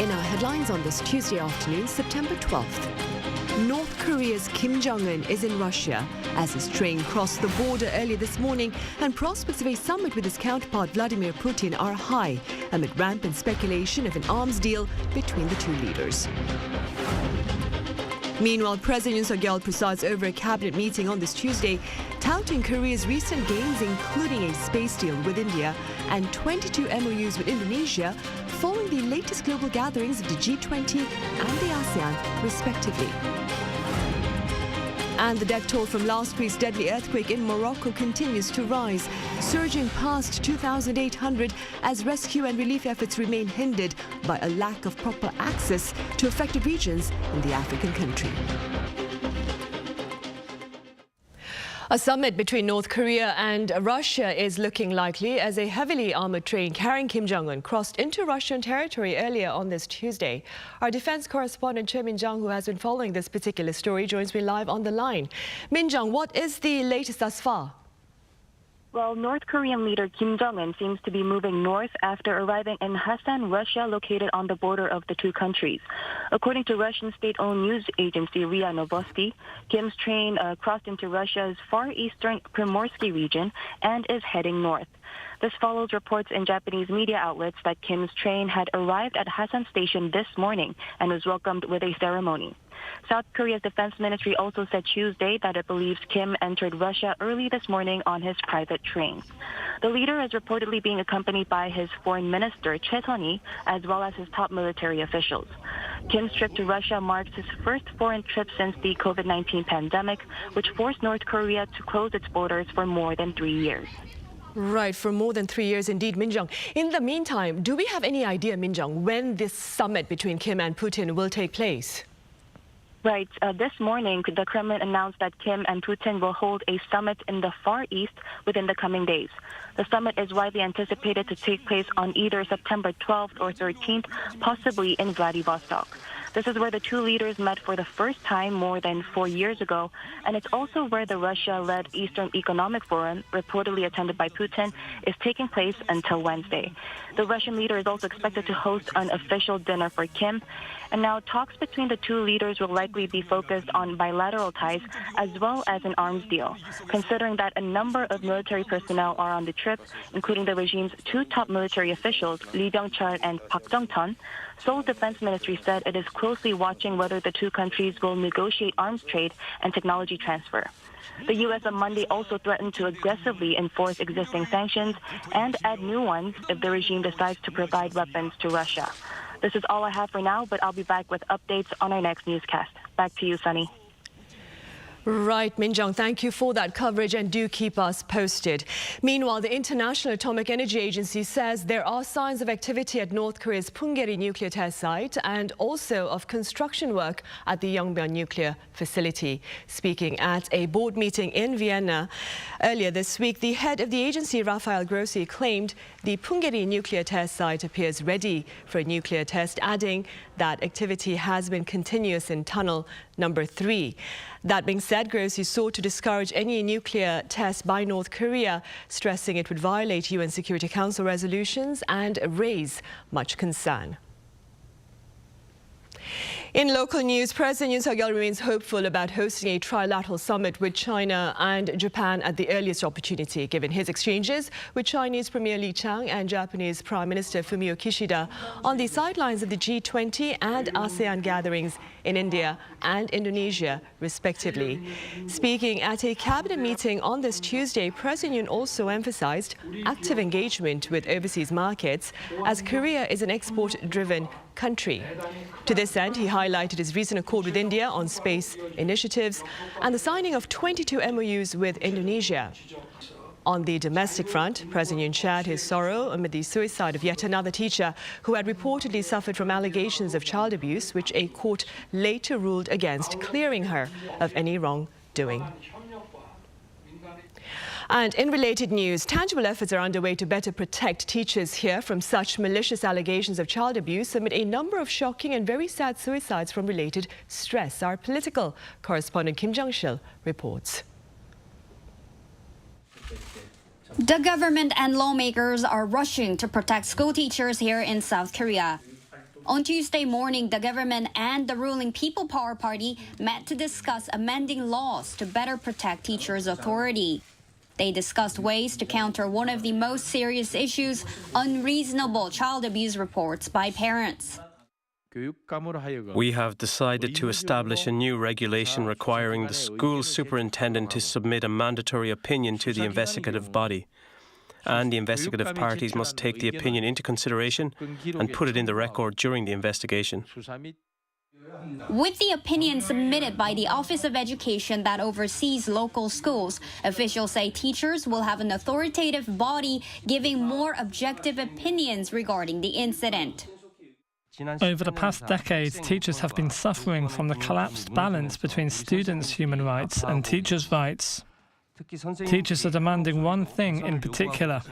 In our headlines on this Tuesday afternoon, September 12th. North Korea's Kim Jong-un is in Russia as his train crossed the border earlier this morning, and prospects of a summit with his counterpart Vladimir Putin are high amid rampant speculation of an arms deal between the two leaders. Meanwhile, President Yoon presides over a cabinet meeting on this Tuesday, touting Korea's recent gains, including a space deal with India and 22 MOUs with Indonesia, following the latest global gatherings of the G20 and the ASEAN, respectively. And the death toll from last week's deadly earthquake in Morocco continues to rise, surging past 2,800 as rescue and relief efforts remain hindered by a lack of proper access to affected regions in the African country. A summit between North Korea and Russia is looking likely as a heavily armored train carrying Kim Jong-un crossed into Russian territory earlier on this Tuesday. Our defense correspondent Cho Min-jung, who has been following this particular story, joins me live on the line. Min-jung, what is the latest thus far? Well, North Korean leader Kim Jong-un seems to be moving north after arriving in Hasan, Russia, located on the border of the two countries. According to Russian state-owned news agency RIA Novosti, Kim's train crossed into Russia's far eastern Primorsky region and is heading north. This follows reports in Japanese media outlets that Kim's train had arrived at Hasan Station this morning and was welcomed with a ceremony. South Korea's defense ministry also said Tuesday that it believes Kim entered Russia early this morning on his private train. The leader is reportedly being accompanied by his foreign minister, Choi Sun-hee, as well as his top military officials. Kim's trip to Russia marks his first foreign trip since the COVID-19 pandemic, which forced North Korea to close its borders for more than 3 years. Right, for more than 3 years indeed, Min-jung. In the meantime, do we have any idea, Min-jung, when this summit between Kim and Putin will take place? Right. This morning, the Kremlin announced that Kim and Putin will hold a summit in the Far East within the coming days. The summit is widely anticipated to take place on either September 12th or 13th, possibly in Vladivostok. This is where the two leaders met for the first time more than 4 years ago, and it's also where the Russia-led Eastern Economic Forum, reportedly attended by Putin, is taking place until Wednesday. The Russian leader is also expected to host an official dinner for Kim. And now talks between the two leaders will likely be focused on bilateral ties as well as an arms deal, considering that a number of military personnel are on the trip, including the regime's two top military officials, Lee Byung-chul and Park Jung-ton. Seoul's defense ministry said it is closely watching whether the two countries will negotiate arms trade and technology transfer. The U.S. on Monday also threatened to aggressively enforce existing sanctions and add new ones if the regime decides to provide weapons to Russia. This is all I have for now, but I'll be back with updates on our next newscast. Back to you, Sunny. Right, Min-jung, thank you for that coverage and do keep us posted. Meanwhile, the International Atomic Energy Agency says there are signs of activity at North Korea's Punggye-ri nuclear test site and also of construction work at the Yongbyon nuclear facility. Speaking at a board meeting in Vienna earlier this week, the head of the agency, Rafael Grossi, claimed the Punggye-ri nuclear test site appears ready for a nuclear test, adding that activity has been continuous in tunnel number 3. That being said, Grossi sought to discourage any nuclear test by North Korea, stressing it would violate UN Security Council resolutions and raise much concern. In local news, President Yoon remains hopeful about hosting a trilateral summit with China and Japan at the earliest opportunity, given his exchanges with Chinese Premier Li Qiang and Japanese Prime Minister Fumio Kishida on the sidelines of the G20 and ASEAN gatherings in India and Indonesia, respectively. Speaking at a cabinet meeting on this Tuesday, President Yoon also emphasized active engagement with overseas markets, as Korea is an export-driven country. To this end, he highlighted his recent accord with India on space initiatives and the signing of 22 MOUs with Indonesia. On the domestic front, President Yoon shared his sorrow amid the suicide of yet another teacher who had reportedly suffered from allegations of child abuse, which a court later ruled against, clearing her of any wrongdoing. And in related news, tangible efforts are underway to better protect teachers here from such malicious allegations of child abuse amid a number of shocking and very sad suicides from related stress. Our political correspondent Kim Jung-sil reports. The government and lawmakers are rushing to protect school teachers here in South Korea. On Tuesday morning, the government and the ruling People Power Party met to discuss amending laws to better protect teachers' authority. They discussed ways to counter one of the most serious issues, unreasonable child abuse reports by parents. We have decided to establish a new regulation requiring the school superintendent to submit a mandatory opinion to the investigative body. And the investigative parties must take the opinion into consideration and put it in the record during the investigation. With the opinion submitted by the Office of Education that oversees local schools, officials say teachers will have an authoritative body giving more objective opinions regarding the incident. Over the past decade, teachers have been suffering from the collapsed balance between students' human rights and teachers' rights. Teachers are demanding one thing in particular.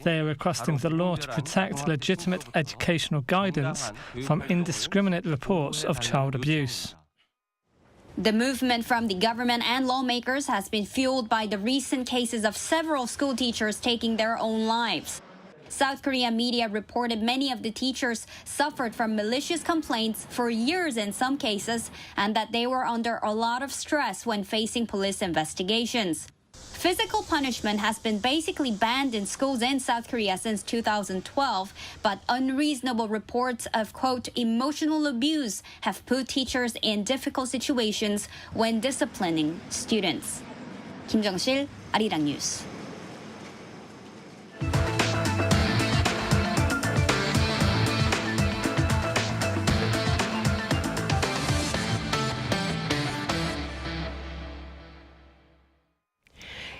They are requesting the law to protect legitimate educational guidance from indiscriminate reports of child abuse. The movement from the government and lawmakers has been fueled by the recent cases of several school teachers taking their own lives. South Korean media reported many of the teachers suffered from malicious complaints for years in some cases, and that they were under a lot of stress when facing police investigations. Physical punishment has been basically banned in schools in South Korea since 2012, but unreasonable reports of, quote, emotional abuse have put teachers in difficult situations when disciplining students. Kim Jong-sil, Arirang News.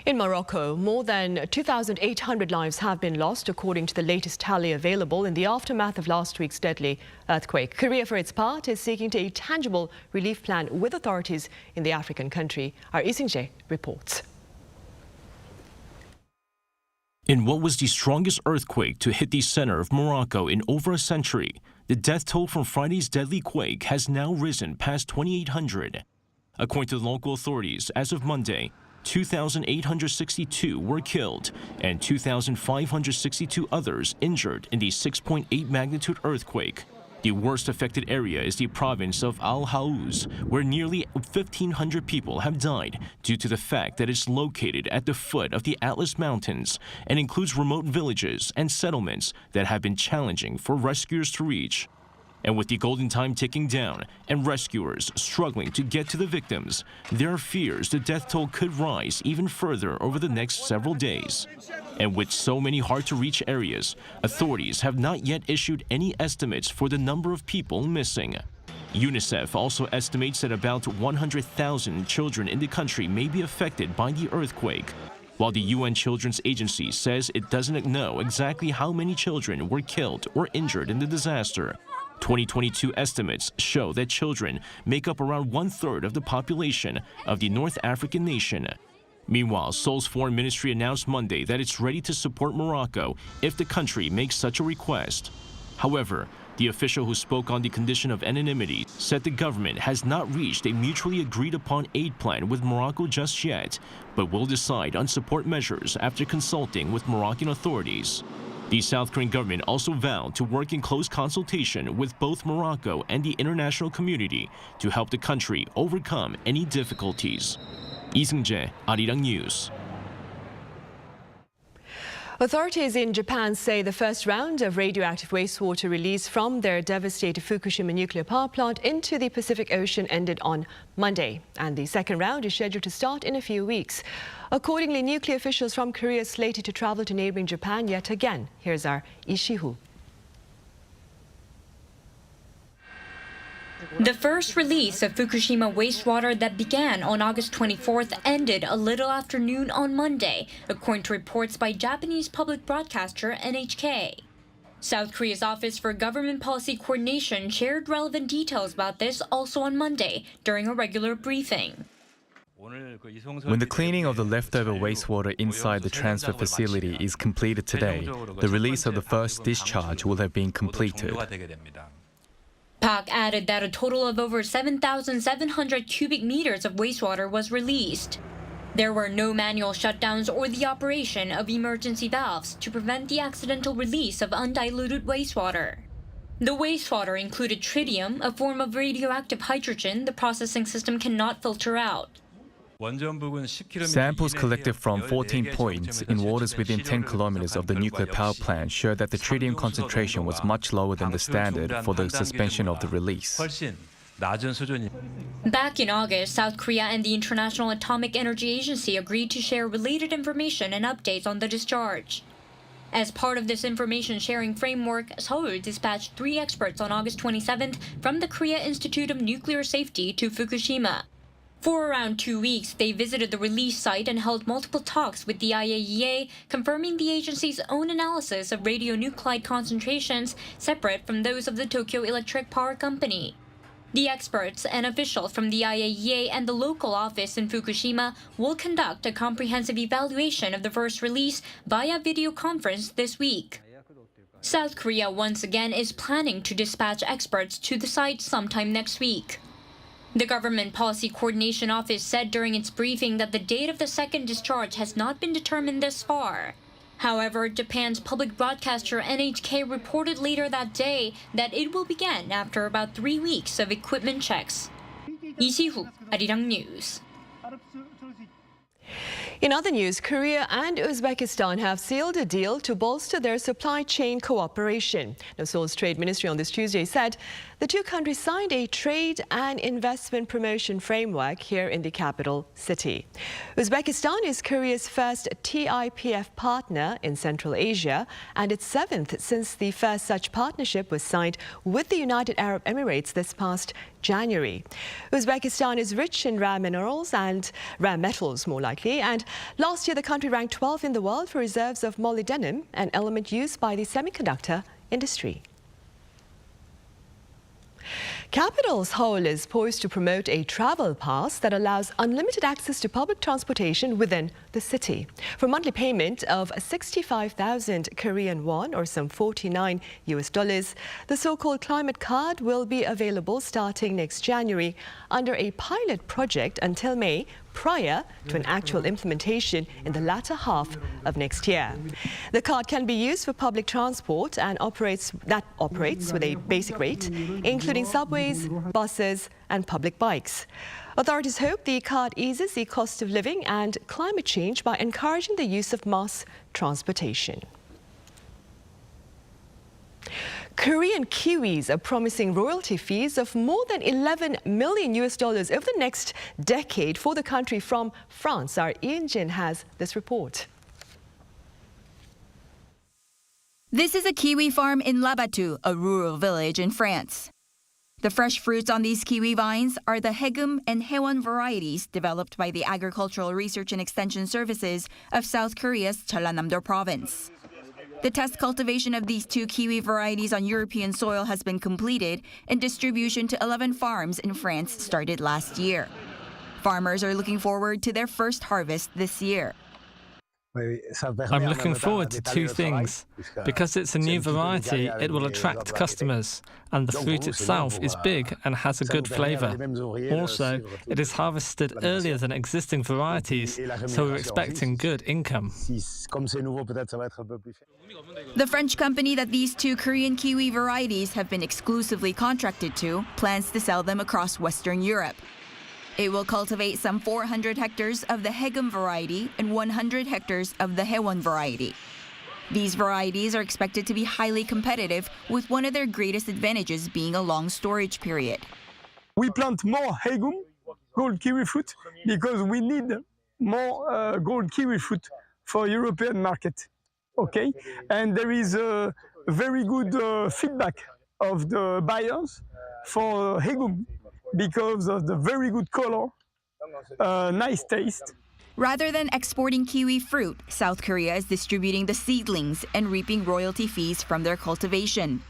In Morocco, more than 2,800 lives have been lost, according to the latest tally available in the aftermath of last week's deadly earthquake. Korea, for its part, is seeking a tangible relief plan with authorities in the African country. Our Lee Sing-jae reports. In what was the strongest earthquake to hit the center of Morocco in over a century, the death toll from Friday's deadly quake has now risen past 2,800. According to local authorities, as of Monday, 2,862 were killed and 2,562 others injured in the 6.8 magnitude earthquake. The worst affected area is the province of Al-Haouz, where nearly 1,500 people have died due to the fact that it's located at the foot of the Atlas Mountains and includes remote villages and settlements that have been challenging for rescuers to reach. And with the golden time ticking down and rescuers struggling to get to the victims, there are fears the death toll could rise even further over the next several days. And with so many hard-to-reach areas, authorities have not yet issued any estimates for the number of people missing. UNICEF also estimates that about 100,000 children in the country may be affected by the earthquake, while the UN Children's Agency says it doesn't know exactly how many children were killed or injured in the disaster. 2022 estimates show that children make up around one-third of the population of the North African nation. Meanwhile, Seoul's foreign ministry announced Monday that it's ready to support Morocco if the country makes such a request. However, the official who spoke on the condition of anonymity said the government has not reached a mutually agreed-upon aid plan with Morocco just yet, but will decide on support measures after consulting with Moroccan authorities. The South Korean government also vowed to work in close consultation with both Morocco and the international community to help the country overcome any difficulties. Lee Sing-jae, Arirang News. Authorities in Japan say the first round of radioactive wastewater released from their devastated Fukushima nuclear power plant into the Pacific Ocean ended on Monday, and the second round is scheduled to start in a few weeks. Accordingly, nuclear officials from Korea are slated to travel to neighboring Japan yet again. Here's our Lee Si-hoo. The first release of Fukushima wastewater that began on August 24th ended a little after noon on Monday, according to reports by Japanese public broadcaster NHK. South Korea's Office for Government Policy Coordination shared relevant details about this also on Monday during a regular briefing. When the cleaning of the leftover wastewater inside the transfer facility is completed today, the release of the first discharge will have been completed. Park added that a total of over 7,700 cubic meters of wastewater was released. There were no manual shutdowns or the operation of emergency valves to prevent the accidental release of undiluted wastewater. The wastewater included tritium, a form of radioactive hydrogen the processing system cannot filter out. Samples collected from 14 points in waters within 10 kilometers of the nuclear power plant showed that the tritium concentration was much lower than the standard for the suspension of the release. Back in August, South Korea and the International Atomic Energy Agency agreed to share related information and updates on the discharge. As part of this information sharing framework, Seoul dispatched 3 experts on August 27th from the Korea Institute of Nuclear Safety to Fukushima. For around 2 weeks, they visited the release site and held multiple talks with the IAEA, confirming the agency's own analysis of radionuclide concentrations separate from those of the Tokyo Electric Power Company. The experts and officials from the IAEA and the local office in Fukushima will conduct a comprehensive evaluation of the first release via video conference this week. South Korea once again is planning to dispatch experts to the site sometime next week. The Government Policy Coordination Office said during its briefing that the date of the second discharge has not been determined thus far. However, Japan's public broadcaster NHK reported later that day that it will begin after about 3 weeks of equipment checks. Lee Si-hu, Arirang News. In other news, Korea and Uzbekistan have sealed a deal to bolster their supply chain cooperation. Now, Seoul's Trade Ministry on this Tuesday said the two countries signed a trade and investment promotion framework here in the capital city. Uzbekistan is Korea's first TIPF partner in Central Asia and its 7th since the first such partnership was signed with the United Arab Emirates this past January. Uzbekistan is rich in rare minerals and rare metals, more likely, and last year the country ranked 12th in the world for reserves of molybdenum, an element used by the semiconductor industry. Capital Seoul is poised to promote a travel pass that allows unlimited access to public transportation within the city. For a monthly payment of 65,000 Korean won, or some $49 US, the so-called climate card will be available starting next January under a pilot project until May, prior to an actual implementation in the latter half of next year. The card can be used for public transport and operates with a basic rate, including subways, buses and public bikes. Authorities hope the card eases the cost of living and climate change by encouraging the use of mass transportation. Korean kiwis are promising royalty fees of more than $11 million over the next decade for the country. From France, our Yoon has this report. This is a kiwi farm in Labatu, a rural village in France. The fresh fruits on these kiwi vines are the Haegum and Haewon varieties developed by the Agricultural Research and Extension Services of South Korea's Namdo province. The test cultivation of these 2 kiwi varieties on European soil has been completed, and distribution to 11 farms in France started last year. Farmers are looking forward to their first harvest this year. I'm looking forward to 2 things. Because it's a new variety, it will attract customers, and the fruit itself is big and has a good flavor. Also, it is harvested earlier than existing varieties, so we're expecting good income. The French company that these 2 Korean kiwi varieties have been exclusively contracted to plans to sell them across Western Europe. It will cultivate some 400 hectares of the Haegum variety and 100 hectares of the Haewon variety. These varieties are expected to be highly competitive, with one of their greatest advantages being a long storage period. We plant more Haegum, gold kiwi fruit, because we need more gold kiwi fruit for European market. Okay, and there is a very good feedback of the buyers for Haegum, because of the very good color, nice taste. Rather than exporting kiwi fruit, South Korea is distributing the seedlings and reaping royalty fees from their cultivation.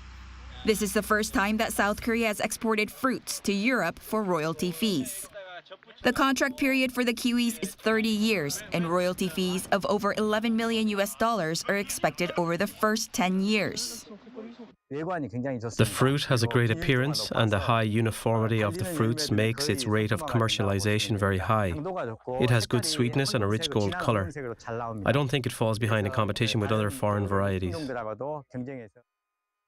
This is the first time that South Korea has exported fruits to Europe for royalty fees. The contract period for the kiwis is 30 years, and royalty fees of over $11 million are expected over the first 10 years. The fruit has a great appearance, and the high uniformity of the fruits makes its rate of commercialization very high. It has good sweetness and a rich gold color. I don't think it falls behind in competition with other foreign varieties.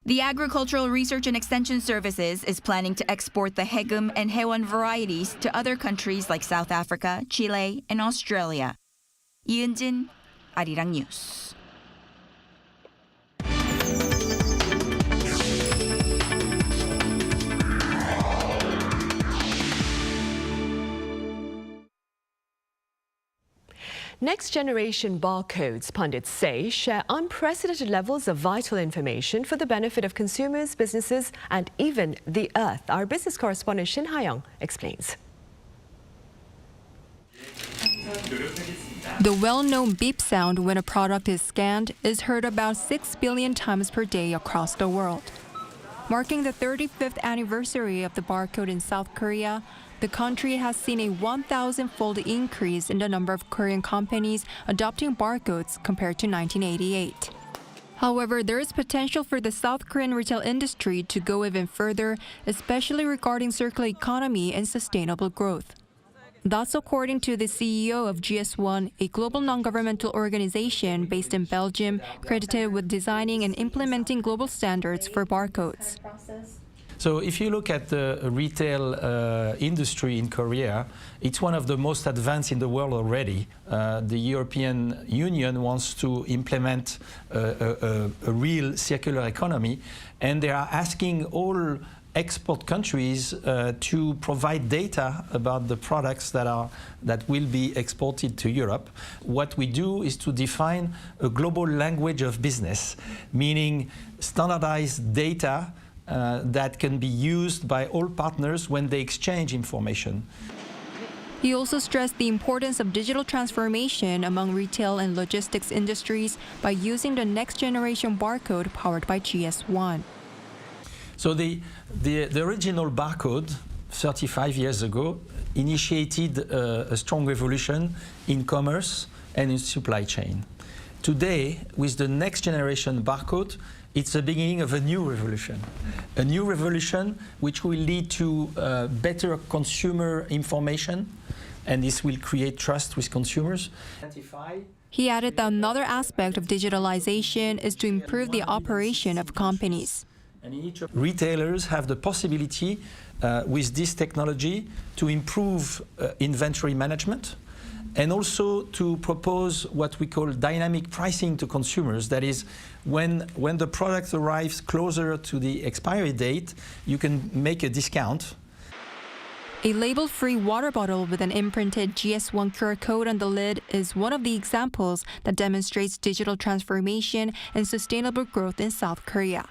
The Agricultural Research and Extension Services is planning to export the Hegum and Hewan varieties to other countries like South Africa, Chile, and Australia. Yoon, Arirang News. Next-generation barcodes, pundits say, share unprecedented levels of vital information for the benefit of consumers, businesses, and even the Earth. Our business correspondent Shin Ha-young explains. The well-known beep sound when a product is scanned is heard about 6 billion times per day across the world. Marking the 35th anniversary of the barcode in South Korea, the country has seen a 1,000-fold increase in the number of Korean companies adopting barcodes compared to 1988. However, there is potential for the South Korean retail industry to go even further, especially regarding circular economy and sustainable growth. That's according to the CEO of GS1, a global non-governmental organization based in Belgium, credited with designing and implementing global standards for barcodes. So if you look at the retail industry in Korea, it's one of the most advanced in the world already. The European Union wants to implement a real circular economy, and they are asking all export countries to provide data about the products that will be exported to Europe. What we do is to define a global language of business, meaning standardized data that can be used by all partners when they exchange information. He also stressed the importance of digital transformation among retail and logistics industries by using the next-generation barcode powered by GS1. So the original barcode, 35 years ago, initiated a strong revolution in commerce and in supply chain. Today, with the next-generation barcode, it's the beginning of a new revolution which will lead to better consumer information, and this will create trust with consumers. He added that another aspect of digitalization is to improve the operation of companies. Retailers have the possibility with this technology to improve inventory management, and also to propose what we call dynamic pricing to consumers. That is, when the product arrives closer to the expiry date, you can make a discount. A label-free water bottle with an imprinted GS1 QR code on the lid is one of the examples that demonstrates digital transformation and sustainable growth in South Korea.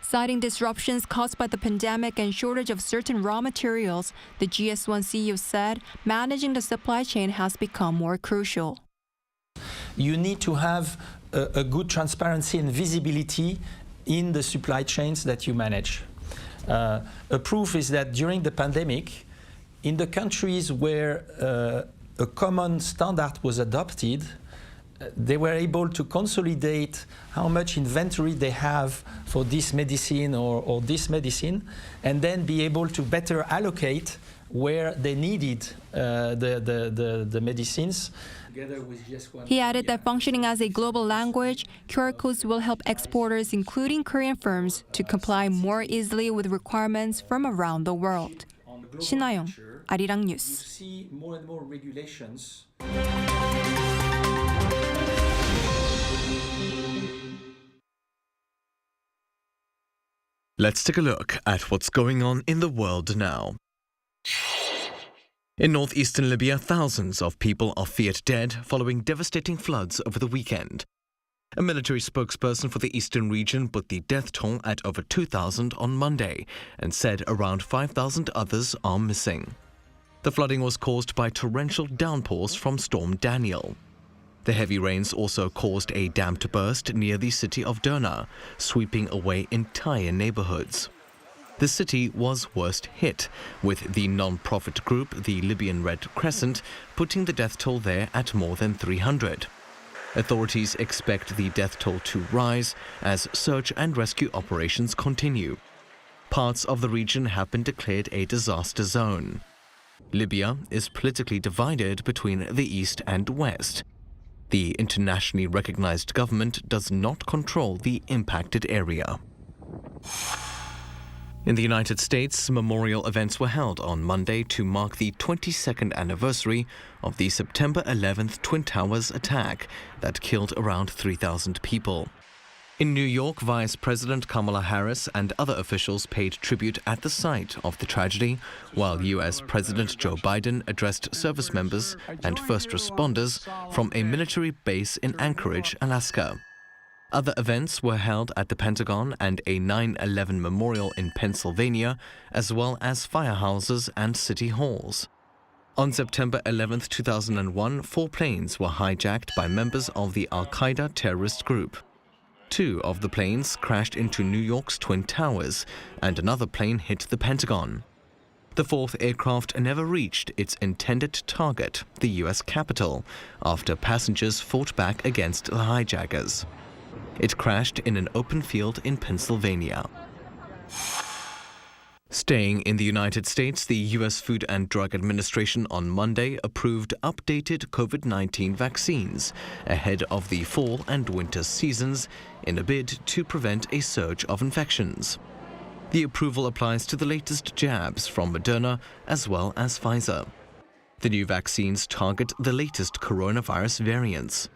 Citing disruptions caused by the pandemic and shortage of certain raw materials, the GS1 CEO said managing the supply chain has become more crucial. You need to have a good transparency and visibility in the supply chains that you manage. A proof is that during the pandemic, in the countries where a common standard was adopted, they were able to consolidate how much inventory they have for this medicine or this medicine, and then be able to better allocate where they needed the medicines. He added that functioning as a global language, QR codes will help exporters, including Korean firms, to comply more easily with requirements from around the world. Shin Ha-young, Arirang News. Let's take a look at what's going on in the world now. In northeastern Libya, thousands of people are feared dead following devastating floods over the weekend. A military spokesperson for the eastern region put the death toll at over 2,000 on Monday and said around 5,000 others are missing. The flooding was caused by torrential downpours from Storm Daniel. The heavy rains also caused a dam to burst near the city of Derna, sweeping away entire neighborhoods. The city was worst hit, with the non-profit group, the Libyan Red Crescent, putting the death toll there at more than 300. Authorities expect the death toll to rise as search and rescue operations continue. Parts of the region have been declared a disaster zone. Libya is politically divided between the east and west. The internationally recognized government does not control the impacted area. In the United States, memorial events were held on Monday to mark the 22nd anniversary of the September 11th Twin Towers attack that killed around 3,000 people. In New York, Vice President Kamala Harris and other officials paid tribute at the site of the tragedy, while U.S. President Joe Biden addressed service members and first responders from a military base in Anchorage, Alaska. Other events were held at the Pentagon and a 9/11 memorial in Pennsylvania, as well as firehouses and city halls. On September 11, 2001, 4 planes were hijacked by members of the Al-Qaeda terrorist group. 2 of the planes crashed into New York's Twin Towers, and another plane hit the Pentagon. The 4th aircraft never reached its intended target, the U.S. Capitol, after passengers fought back against the hijackers. It crashed in an open field in Pennsylvania. Staying in the United States, the U.S. Food and Drug Administration on Monday approved updated COVID-19 vaccines ahead of the fall and winter seasons in a bid to prevent a surge of infections. The approval applies to the latest jabs from Moderna as well as Pfizer. The new vaccines target the latest coronavirus variants.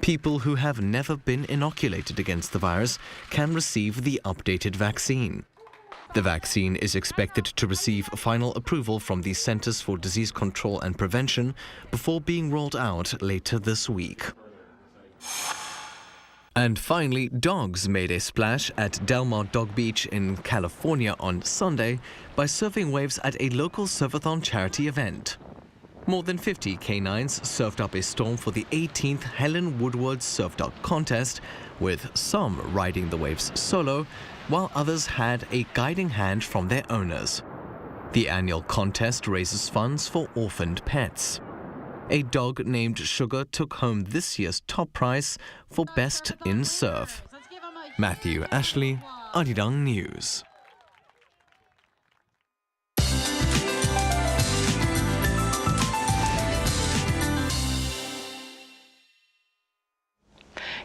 People who have never been inoculated against the virus can receive the updated vaccine. The vaccine is expected to receive final approval from the Centers for Disease Control and Prevention before being rolled out later this week. And finally, dogs made a splash at Del Mar Dog Beach in California on Sunday by surfing waves at a local surfathon charity event. More than 50 canines surfed up a storm for the 18th Helen Woodward Surf Dog Contest, with some riding the waves solo, while others had a guiding hand from their owners. The annual contest raises funds for orphaned pets. A dog named Sugar took home this year's top prize for Best in Surf. Matthew Ashley, Arirang News.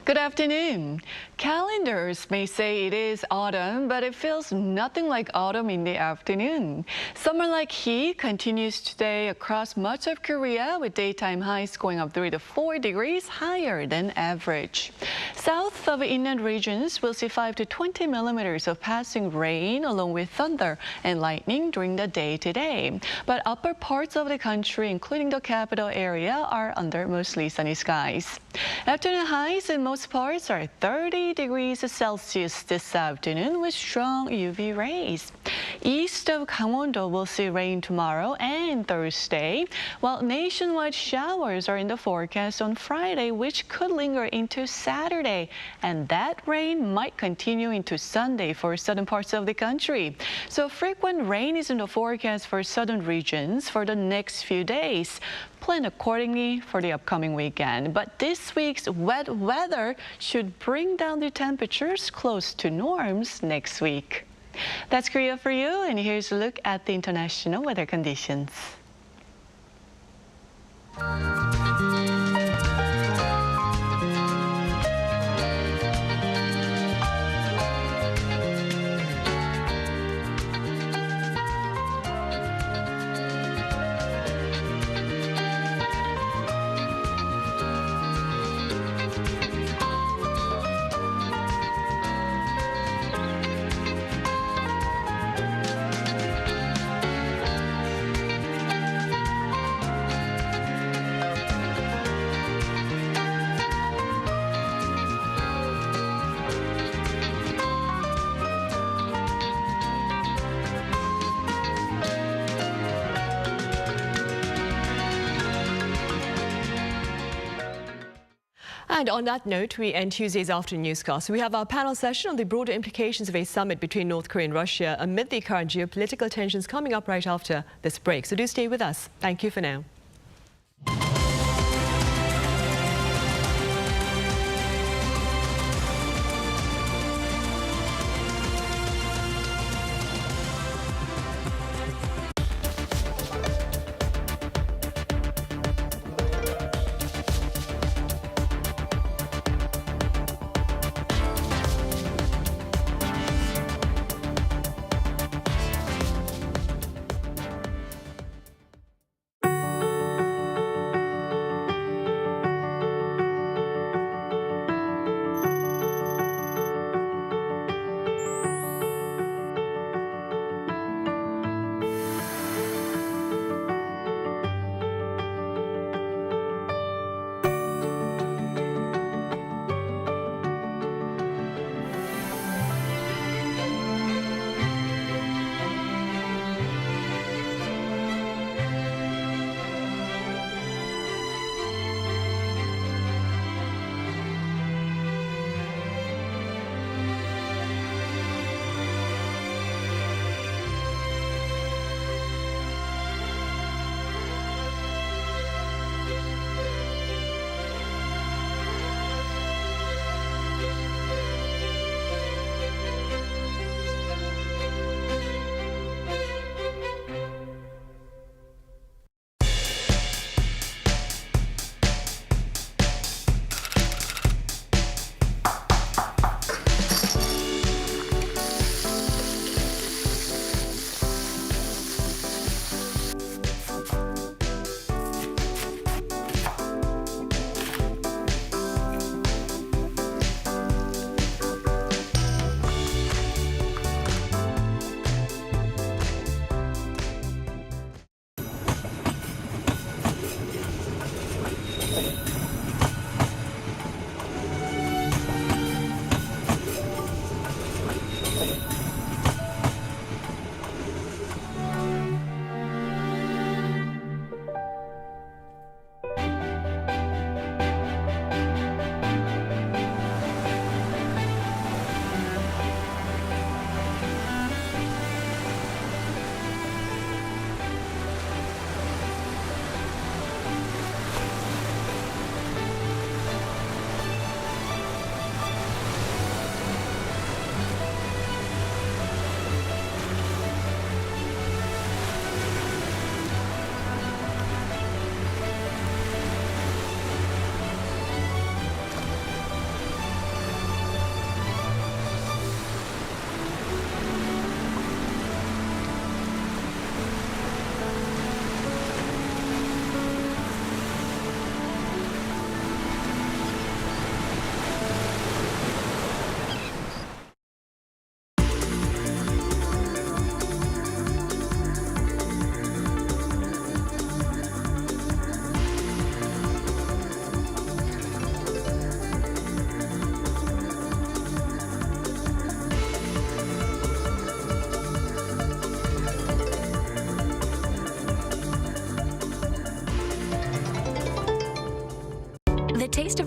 Good afternoon. Calendars may say it is autumn, but it feels nothing like autumn in the afternoon. Summer-like heat continues today across much of Korea, with daytime highs going up 3 to 4 degrees higher than average. South of inland regions will see 5 to 20 millimeters of passing rain, along with thunder and lightning during the day today. But upper parts of the country, including the capital area, are under mostly sunny skies. Afternoon highs in most parts are 30 degrees Celsius this afternoon with strong UV rays. East of Gangwon-do will see rain tomorrow and Thursday, while nationwide showers are in the forecast on Friday, which could linger into Saturday. And that rain might continue into Sunday for southern parts of the country. So frequent rain is in the forecast for southern regions for the next few days. Plan accordingly for the upcoming weekend. But this week's wet weather should bring down the temperatures close to norms next week. That's Korea for you, and here's a look at the international weather conditions. And on that note, we end Tuesday's afternoon newscast. We have our panel session on the broader implications of a summit between North Korea and Russia amid the current geopolitical tensions coming up right after this break. So do stay with us. Thank you for now.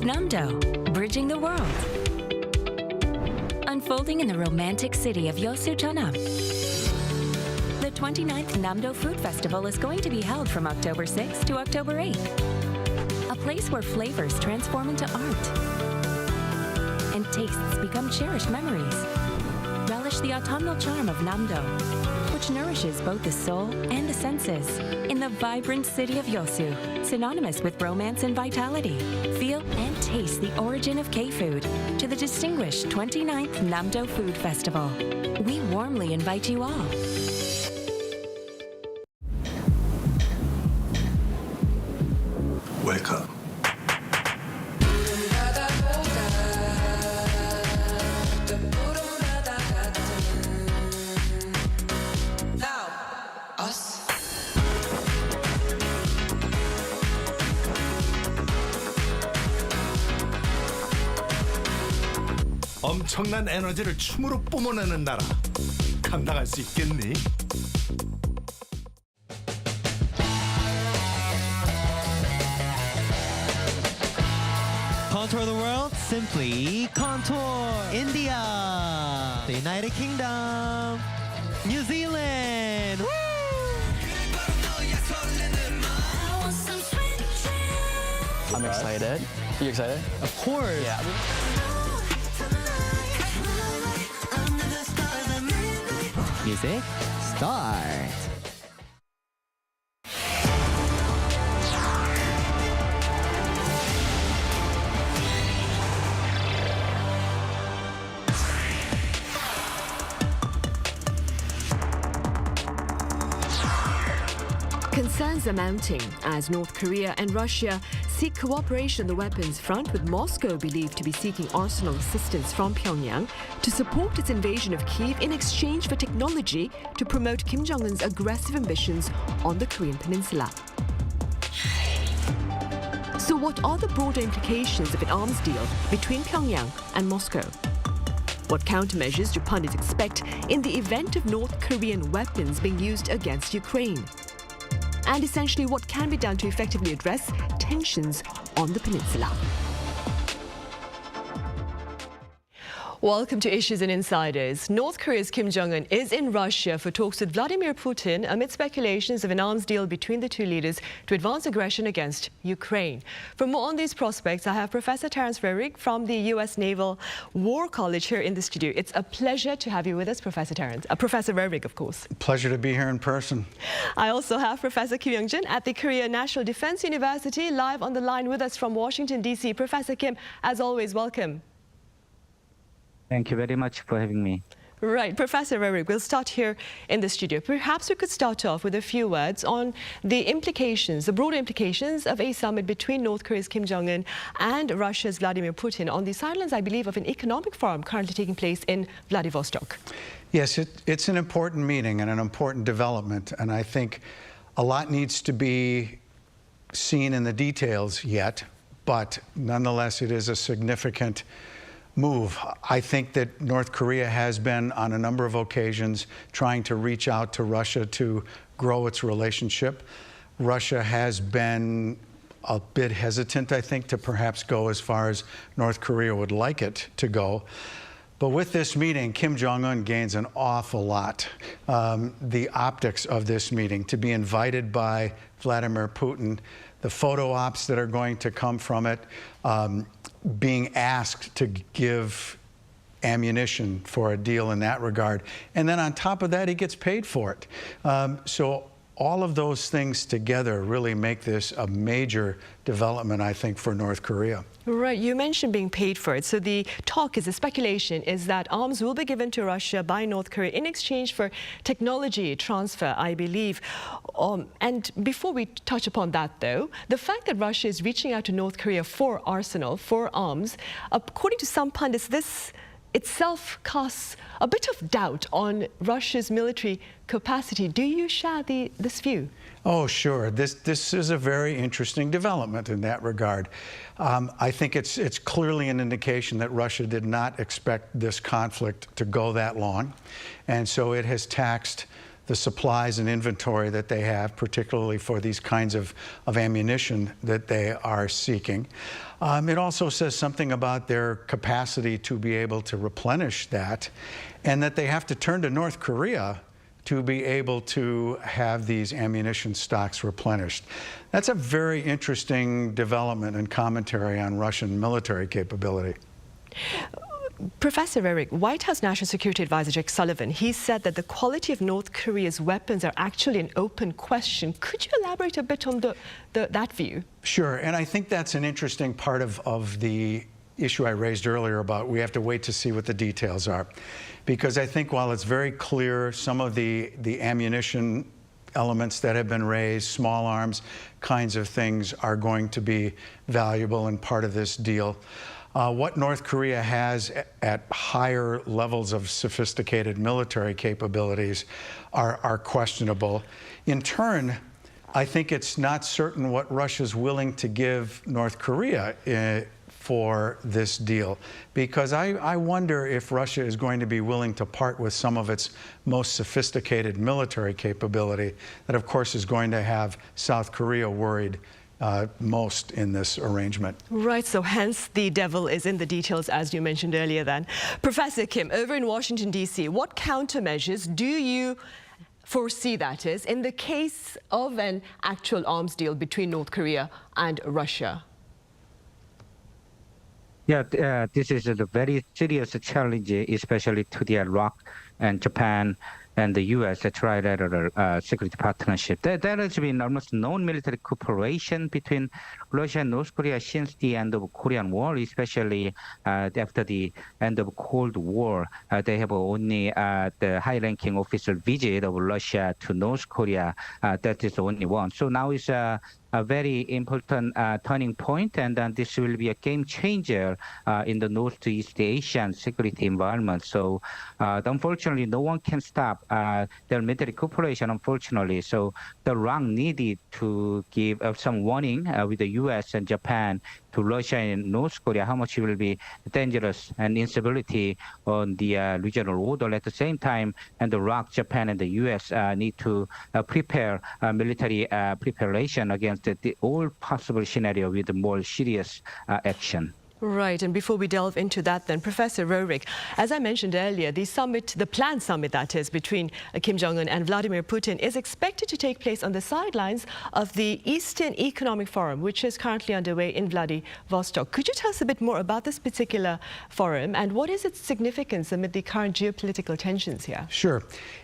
Namdo, bridging the world. Unfolding in the romantic city of Yosu, Jeonnam. The 29th Namdo Food Festival is going to be held from October 6th to October 8th. A place where flavors transform into art and tastes become cherished memories. Relish the autumnal charm of Namdo, which nourishes both the soul and the senses in the vibrant city of Yosu, synonymous with romance and vitality. Feel and taste the origin of K-food to the distinguished 29th Namdo Food Festival. We warmly invite you all. Welcome. 엄청난 에너지를 춤으로 뿜어내는 나라. 감당할 수 있겠니? Contour the world, simply contour. India, the United Kingdom, New Zealand. Woo! I'm excited. You excited? Of course. Yeah. Music, start. Concerns are mounting as North Korea and Russia seek cooperation on the weapons front, with Moscow believed to be seeking arsenal assistance from Pyongyang to support its invasion of Kyiv in exchange for technology to promote Kim Jong-un's aggressive ambitions on the Korean Peninsula. So what are the broader implications of an arms deal between Pyongyang and Moscow? What countermeasures do pundits expect in the event of North Korean weapons being used against Ukraine? And essentially, what can be done to effectively address tensions on the peninsula? Welcome to Issues and Insiders. North Korea's Kim Jong-un is in Russia for talks with Vladimir Putin amid speculations of an arms deal between the two leaders to advance aggression against Ukraine. For more on these prospects, I have Professor Terence Verrig from the U.S. Naval War College here in the studio. It's a pleasure to have you with us, Professor Terence. Professor Verrig, of course. Pleasure to be here in person. I also have Professor Kim Young-jin at the Korea National Defense University live on the line with us from Washington, D.C. Professor Kim, as always, welcome. Thank you very much for having me. Right, Professor Verrig, we'll start here in the studio. Perhaps we could start off with a few words on the implications, the broader implications of a summit between North Korea's Kim Jong-un and Russia's Vladimir Putin on the sidelines, I believe, of an economic forum currently taking place in Vladivostok. Yes, it's an important meeting and an important development, and I think a lot needs to be seen in the details yet, but nonetheless it is a significant move. I think that North Korea has been, on a number of occasions, trying to reach out to Russia to grow its relationship. Russia has been a bit hesitant, I think, to perhaps go as far as North Korea would like it to go. But with this meeting, Kim Jong-un gains an awful lot. The optics of this meeting, to be invited by Vladimir Putin, the photo ops that are going to come from it, being asked to give ammunition for a deal in that regard. And then on top of that, he gets paid for it. So all of those things together really make this a major development, I think, for North Korea. Right, you mentioned being paid for it. So the speculation is that arms will be given to Russia by North Korea in exchange for technology transfer, I believe. And before we touch upon that, though, the fact that Russia is reaching out to North Korea for arsenal, for arms, according to some pundits, this itself casts a bit of doubt on Russia's military capacity. Do you share this view? Oh, sure. This is a very interesting development in that regard. I think it's clearly an indication that Russia did not expect this conflict to go that long. And so it has taxed the supplies and inventory that they have, particularly for these kinds of ammunition that they are seeking. It also says something about their capacity to be able to replenish that, and that they have to turn to North Korea to be able to have these ammunition stocks replenished. That's a very interesting development and commentary on Russian military capability. Professor Eric, White House National Security Advisor Jake Sullivan, he said that the quality of North Korea's weapons are actually an open question. Could you elaborate a bit on that view? Sure, and I think that's an interesting part of the issue I raised earlier about we have to wait to see what the details are. Because I think while it's very clear some of the ammunition elements that have been raised, small arms kinds of things, are going to be valuable and part of this deal. What North Korea has at higher levels of sophisticated military capabilities are questionable. In turn, I think it's not certain what Russia's willing to give North Korea for this deal, because I wonder if Russia is going to be willing to part with some of its most sophisticated military capability that, of course, is going to have South Korea worried most in this arrangement. Right, so hence the devil is in the details, as you mentioned earlier then. Professor Kim, over in Washington, D.C., what countermeasures do you foresee, that is, in the case of an actual arms deal between North Korea and Russia? Yeah, this is a very serious challenge, especially to the Iraq and Japan and the U.S. Trilateral security partnership. There has been almost no military cooperation between Russia and North Korea since the end of Korean War, especially after the end of Cold War. They have only the high-ranking official visit of Russia to North Korea. That is the only one. So now is a very important turning point, and this will be a game changer in the Northeast Asian security environment. So unfortunately, no one can stop their military cooperation, unfortunately. So the RAC needed to give some warning with the U.S. and Japan to Russia and North Korea how much it will be dangerous and instability on the regional order. At the same time, and the RAC, Japan, and the U.S. Need to prepare military preparation against all possible scenario with more serious action. Right, and before we delve into that then, Professor Roerich, as I mentioned earlier, the summit, the planned summit that is, between Kim Jong-un and Vladimir Putin is expected to take place on the sidelines of the Eastern Economic Forum, which is currently underway in Vladivostok. Could you tell us a bit more about this particular forum and what is its significance amid the current geopolitical tensions here? Sure.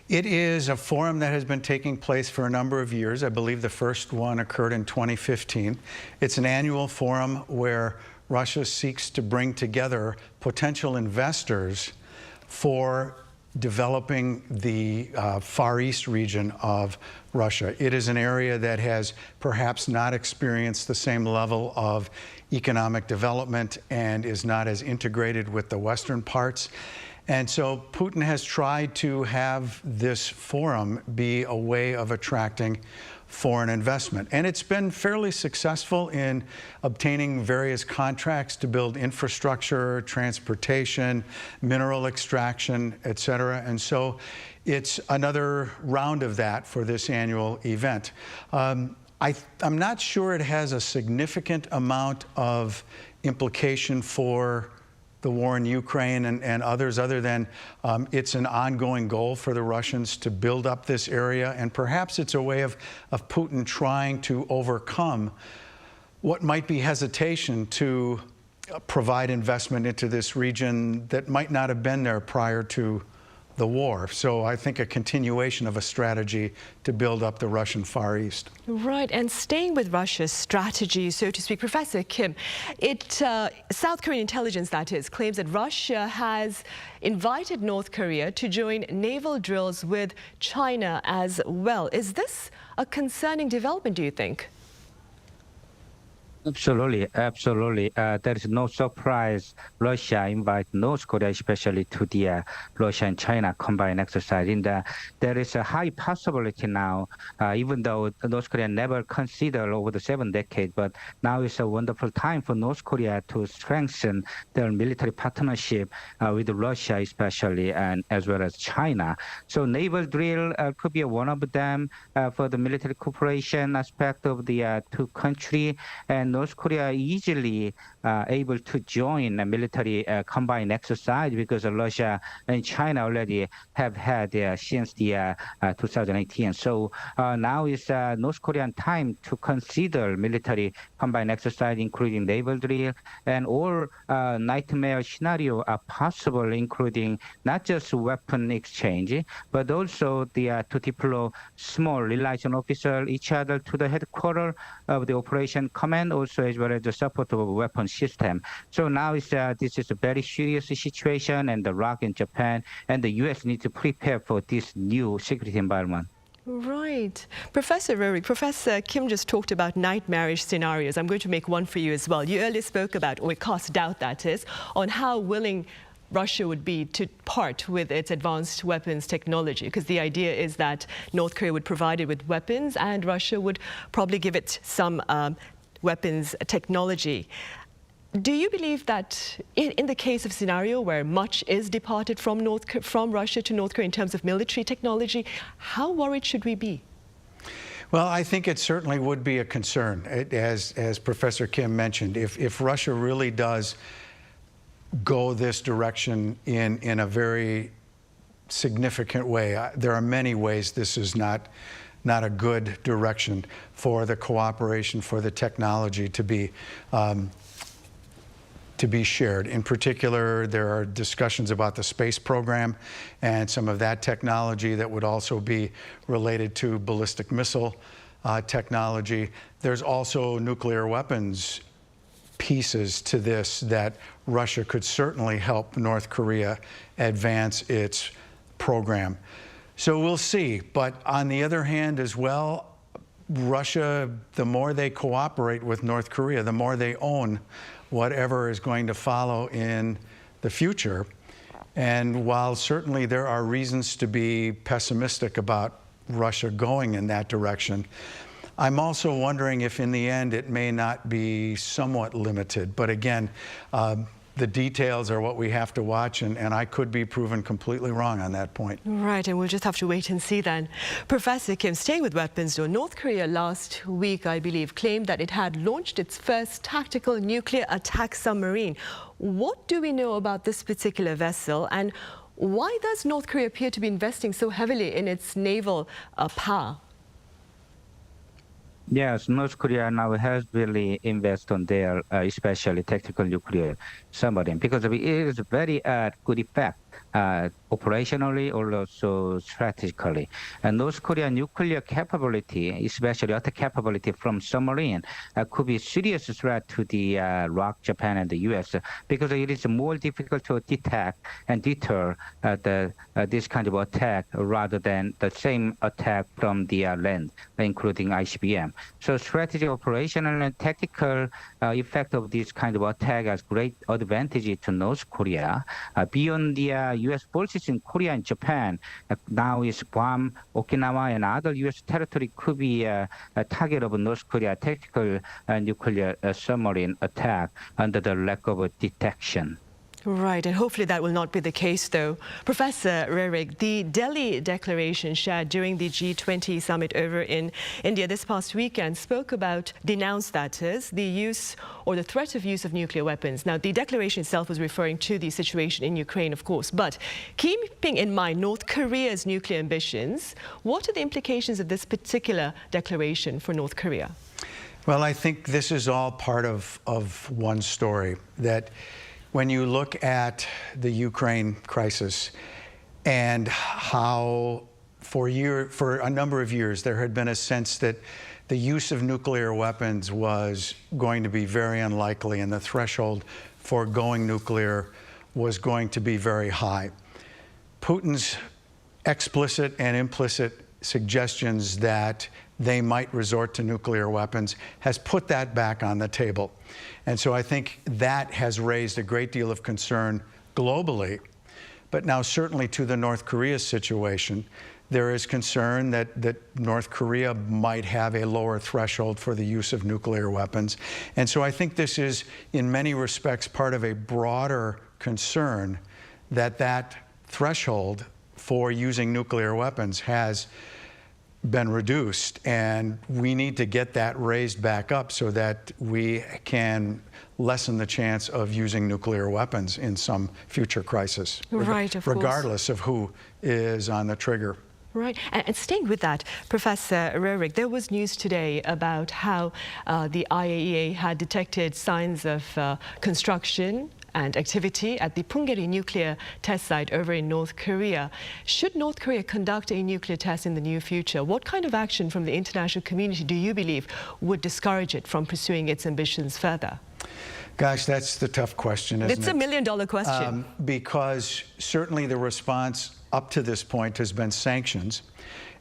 It is a forum that has been taking place for a number of years. I believe the first one occurred in 2015. It's an annual forum where Russia seeks to bring together potential investors for developing the Far East region of Russia. It is an area that has perhaps not experienced the same level of economic development and is not as integrated with the Western parts. And so Putin has tried to have this forum be a way of attracting foreign investment. And it's been fairly successful in obtaining various contracts to build infrastructure, transportation, mineral extraction, et cetera. And so it's another round of that for this annual event. I'm not sure it has a significant amount of implication for the war in Ukraine and others, other than it's an ongoing goal for the Russians to build up this area, and perhaps it's a way of Putin trying to overcome what might be hesitation to provide investment into this region that might not have been there prior to the war. So I think a continuation of a strategy to build up the Russian Far East. Right, and staying with Russia's strategy, so to speak, Professor Kim, South Korean intelligence, that is, claims that Russia has invited North Korea to join naval drills with China as well. Is this a concerning development, do you think? Absolutely, absolutely. There is no surprise. Russia invite North Korea, especially to the Russia and China combined exercise. There is a high possibility now, even though North Korea never considered over the 7 decades, but now is a wonderful time for North Korea to strengthen their military partnership with Russia, especially, and as well as China. So naval drill could be one of them for the military cooperation aspect of the two countries. And North Korea easily able to join a military combined exercise because Russia and China already have had since the 2018. So now is North Korean time to consider military combined exercise, including naval drill, and all nightmare scenario are possible, including not just weapon exchange, but also to deploy small liaison officers each other to the headquarters of the operation command, also as well as the support of a weapon system. So now this is a very serious situation, and the ROC in Japan and the U.S. need to prepare for this new security environment. Right. Professor Roerich, Professor Kim just talked about nightmarish scenarios. I'm going to make one for you as well. You earlier spoke about, or cast doubt that is, on how willing Russia would be to part with its advanced weapons technology, because the idea is that North Korea would provide it with weapons and Russia would probably give it some weapons technology. Do you believe that in the case of scenario where much is departed from Russia to North Korea in terms of military technology, how worried should we be? Well, I think it certainly would be a concern, as Professor Kim mentioned. If Russia really does go this direction in a very significant way, there are many ways this is not a good direction for the cooperation, for the technology to be shared. In particular, there are discussions about the space program and some of that technology that would also be related to ballistic missile technology. There's also nuclear weapons pieces to this that Russia could certainly help North Korea advance its program. So we'll see. But on the other hand as well, Russia, the more they cooperate with North Korea, the more they own whatever is going to follow in the future. And while certainly there are reasons to be pessimistic about Russia going in that direction, I'm also wondering if in the end it may not be somewhat limited. But again, the details are what we have to watch, and I could be proven completely wrong on that point. Right, and we'll just have to wait and see then. Professor Kim, staying with weapons, though, North Korea last week, I believe, claimed that it had launched its first tactical nuclear attack submarine. What do we know about this particular vessel, and why does North Korea appear to be investing so heavily in its naval power? Yes, North Korea now has really invested on their, especially tactical nuclear submarine, because it is a very good effect, operationally or also strategically. And North Korea nuclear capability, especially attack capability from submarine, could be a serious threat to the ROC, Japan, and the U.S. because it is more difficult to detect and deter this kind of attack rather than the same attack from the land, including ICBM. So strategic, operational, and tactical effect of this kind of attack has great advantage to North Korea. Beyond the U.S. forces in Korea and Japan, now is Guam, Okinawa, and other U.S. territory could be a target of North Korea tactical nuclear submarine attack under the lack of detection. Right, and hopefully that will not be the case, though. Professor Roerich, the Delhi declaration shared during the G20 summit over in India this past weekend denounced, that is, the use or the threat of use of nuclear weapons. Now, the declaration itself was referring to the situation in Ukraine, of course, but keeping in mind North Korea's nuclear ambitions, what are the implications of this particular declaration for North Korea? Well, I think this is all part of one story, that when you look at the Ukraine crisis and how for a number of years there had been a sense that the use of nuclear weapons was going to be very unlikely and the threshold for going nuclear was going to be very high. Putin's explicit and implicit suggestions that they might resort to nuclear weapons, has put that back on the table. And so I think that has raised a great deal of concern globally. But now certainly to the North Korea situation, there is concern that North Korea might have a lower threshold for the use of nuclear weapons. And so I think this is, in many respects, part of a broader concern that threshold for using nuclear weapons has been reduced, and we need to get that raised back up so that we can lessen the chance of using nuclear weapons in some future crisis, right, of regardless of who is on the trigger. Right, and staying with that, Professor Roerich, there was news today about how the IAEA had detected signs of construction and activity at the Punggye-ri nuclear test site over in North Korea. Should North Korea conduct a nuclear test in the near future, what kind of action from the international community do you believe would discourage it from pursuing its ambitions further? Gosh, that's the tough question, isn't it? It's a million-dollar question. Because certainly the response up to this point has been sanctions,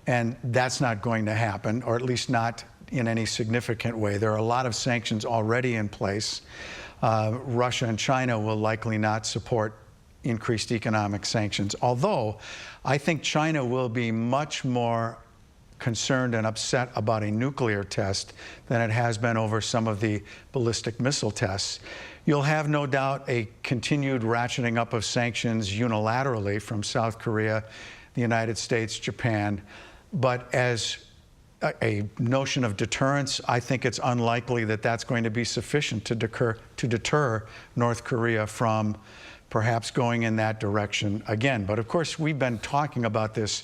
and that's not going to happen, or at least not in any significant way. There are a lot of sanctions already in place. Russia and China will likely not support increased economic sanctions, although I think China will be much more concerned and upset about a nuclear test than it has been over some of the ballistic missile tests. You'll have no doubt a continued ratcheting up of sanctions unilaterally from South Korea, the United States, Japan, but as a notion of deterrence, I think it's unlikely that that's going to be sufficient to deter North Korea from perhaps going in that direction again. But of course, we've been talking about this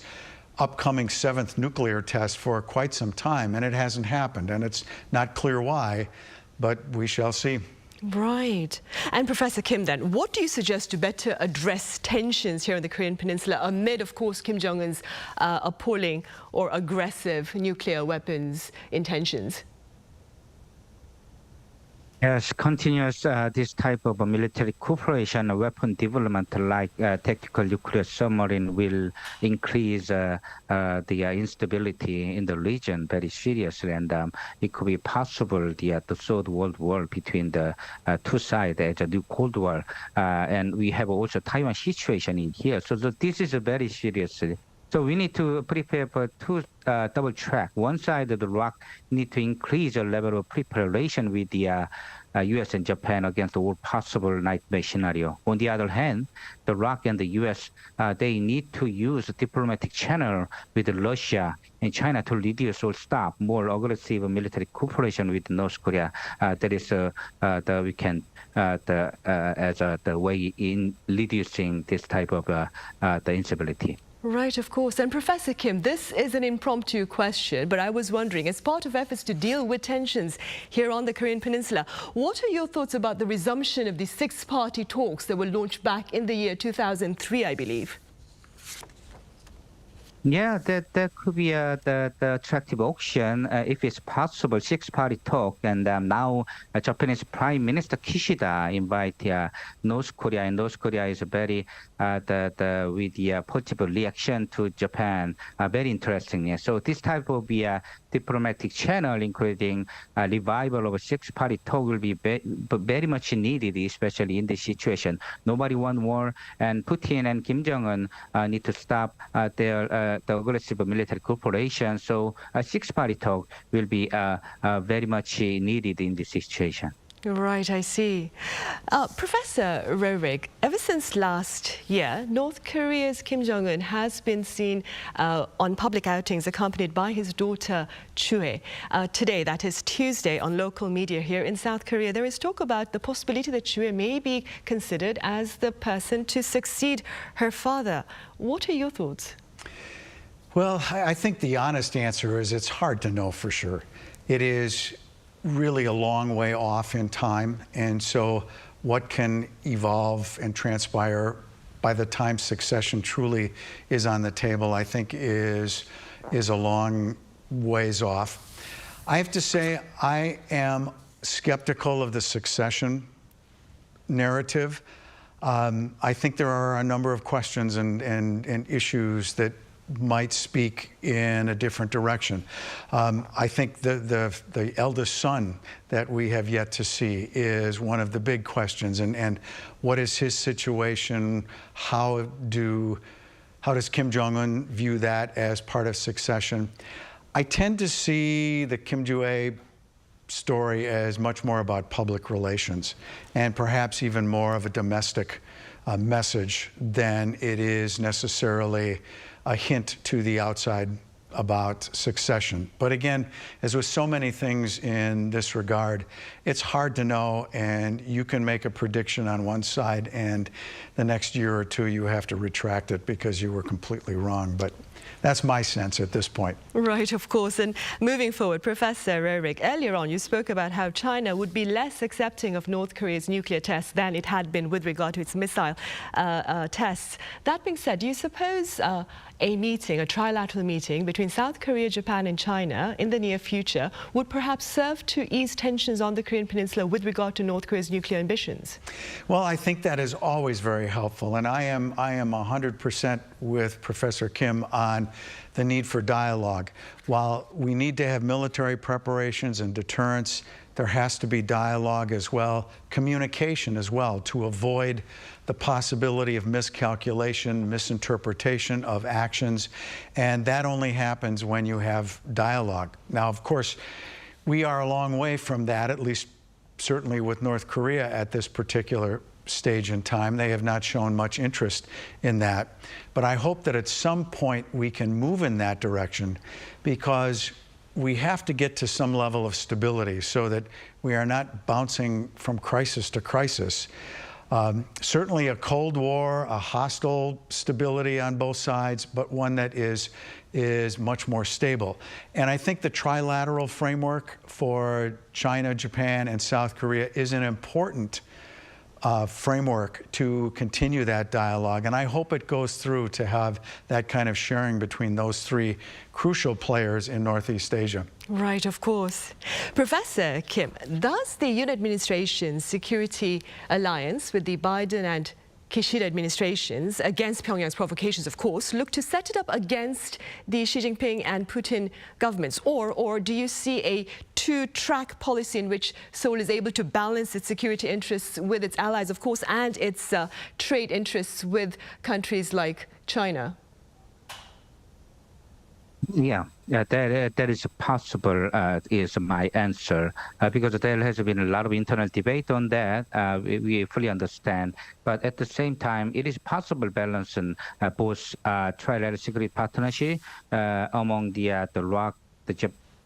upcoming 7th nuclear test for quite some time, and it hasn't happened, and it's not clear why, but we shall see. Right. And Professor Kim, then, what do you suggest to better address tensions here in the Korean Peninsula amid, of course, Kim Jong-un's appalling or aggressive nuclear weapons intentions? Yes, continuous this type of military cooperation, weapon development like tactical nuclear submarine will increase the instability in the region very seriously, and it could be possible the third world war between the two sides as a new Cold War, and we have also Taiwan situation in here. So this is a very serious. So we need to prepare for two double track. One side of the rock need to increase the level of preparation with the U.S. and Japan against all possible nightmare scenario. On the other hand, the ROC and the U.S. They need to use a diplomatic channel with Russia and China to reduce or stop more aggressive military cooperation with North Korea. That is we can as the way in reducing this type of the instability. Right, of course. And Professor Kim, this is an impromptu question, but I was wondering, as part of efforts to deal with tensions here on the Korean Peninsula, what are your thoughts about the resumption of the SixParty Talks that were launched back in the year 2003, I believe? Yeah, that could be the attractive option if it's possible. SixParty Talk, and now Japanese Prime Minister Kishida invite North Korea, and North Korea is very with the positive reaction to Japan, very interesting. So this type of diplomatic channel, including revival of SixParty Talk, will be very much needed, especially in this situation. Nobody want war, and Putin and Kim Jong-un need to stop the aggressive military cooperation. So SixParty Talk will be very much needed in this situation. Right, I see. Professor Roerich, ever since last year, North Korea's Kim Jong-un has been seen on public outings accompanied by his daughter Chue. Today, that is Tuesday, on local media here in South Korea, there is talk about the possibility that Chue may be considered as the person to succeed her father. What are your thoughts? Well, I think the honest answer is it's hard to know for sure. It is really a long way off in time, and so what can evolve and transpire by the time succession truly is on the table, I think is a long ways off. I have to say I am skeptical of the succession narrative. I think there are a number of questions and issues that might speak in a different direction. I think the eldest son that we have yet to see is one of the big questions, and what is his situation? How does Kim Jong-un view that as part of succession? I tend to see the Kim Joo-ae story as much more about public relations and perhaps even more of a domestic message than it is necessarily a hint to the outside about succession. But again, as with so many things in this regard, it's hard to know, and you can make a prediction on one side and the next year or two you have to retract it because you were completely wrong. But that's my sense at this point. Right, of course. And moving forward, Professor Arirang, earlier on you spoke about how China would be less accepting of North Korea's nuclear tests than it had been with regard to its missile tests. That being said, do you suppose a trilateral meeting between South Korea, Japan and China in the near future would perhaps serve to ease tensions on the Korean Peninsula with regard to North Korea's nuclear ambitions? Well, I think that is always very helpful, and I am 100% with Professor Kim on the need for dialogue. While we need to have military preparations and deterrence, there has to be dialogue as well, communication as well, to avoid the possibility of miscalculation, misinterpretation of actions, and that only happens when you have dialogue. Now, of course, we are a long way from that, at least certainly with North Korea at this particular stage in time. They have not shown much interest in that. But I hope that at some point we can move in that direction, because we have to get to some level of stability so that we are not bouncing from crisis to crisis. Certainly a Cold War, a hostile stability on both sides, but one that is much more stable. And I think the trilateral framework for China, Japan, and South Korea is an important framework to continue that dialogue, and I hope it goes through to have that kind of sharing between those three crucial players in Northeast Asia. Right, of course. Professor Kim, does the Yoon administration's security alliance with the Biden and Kishida administrations, against Pyongyang's provocations, of course, look to set it up against the Xi Jinping and Putin governments? Or do you see a two-track policy in which Seoul is able to balance its security interests with its allies, of course, and its trade interests with countries like China? Yeah, that is possible, is my answer, because there has been a lot of internal debate on that. We fully understand. But at the same time, it is possible balancing both trilateral security partnership among the ROC,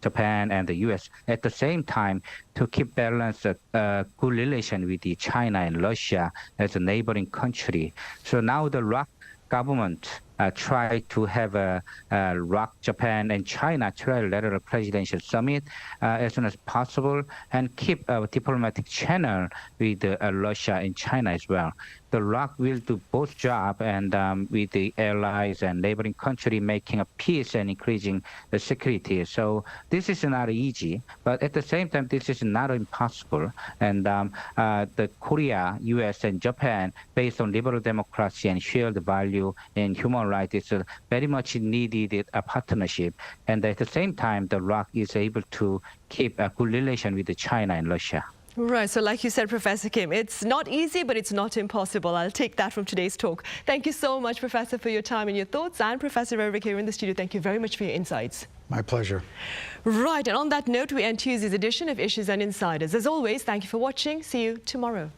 Japan and the U.S. at the same time to keep balanced good relation with the China and Russia as a neighboring country. So now the ROC government try to have a ROC, Japan and China trilateral presidential summit as soon as possible, and keep a diplomatic channel with Russia and China as well. The ROC will do both jobs, and with the allies and neighboring country making a peace and increasing the security. So this is not easy, but at the same time, this is not impossible. And the Korea, U.S. and Japan, based on liberal democracy and shared value and human rights, is a very much needed partnership. And at the same time, the ROC is able to keep a good relation with China and Russia. Right, so like you said, Professor Kim, it's not easy, but it's not impossible. I'll take that from today's talk. Thank you so much, Professor, for your time and your thoughts. And Professor Arirang here in the studio, thank you very much for your insights. My pleasure. Right, and on that note, we end Tuesday's edition of Issues and Insiders. As always, thank you for watching. See you tomorrow.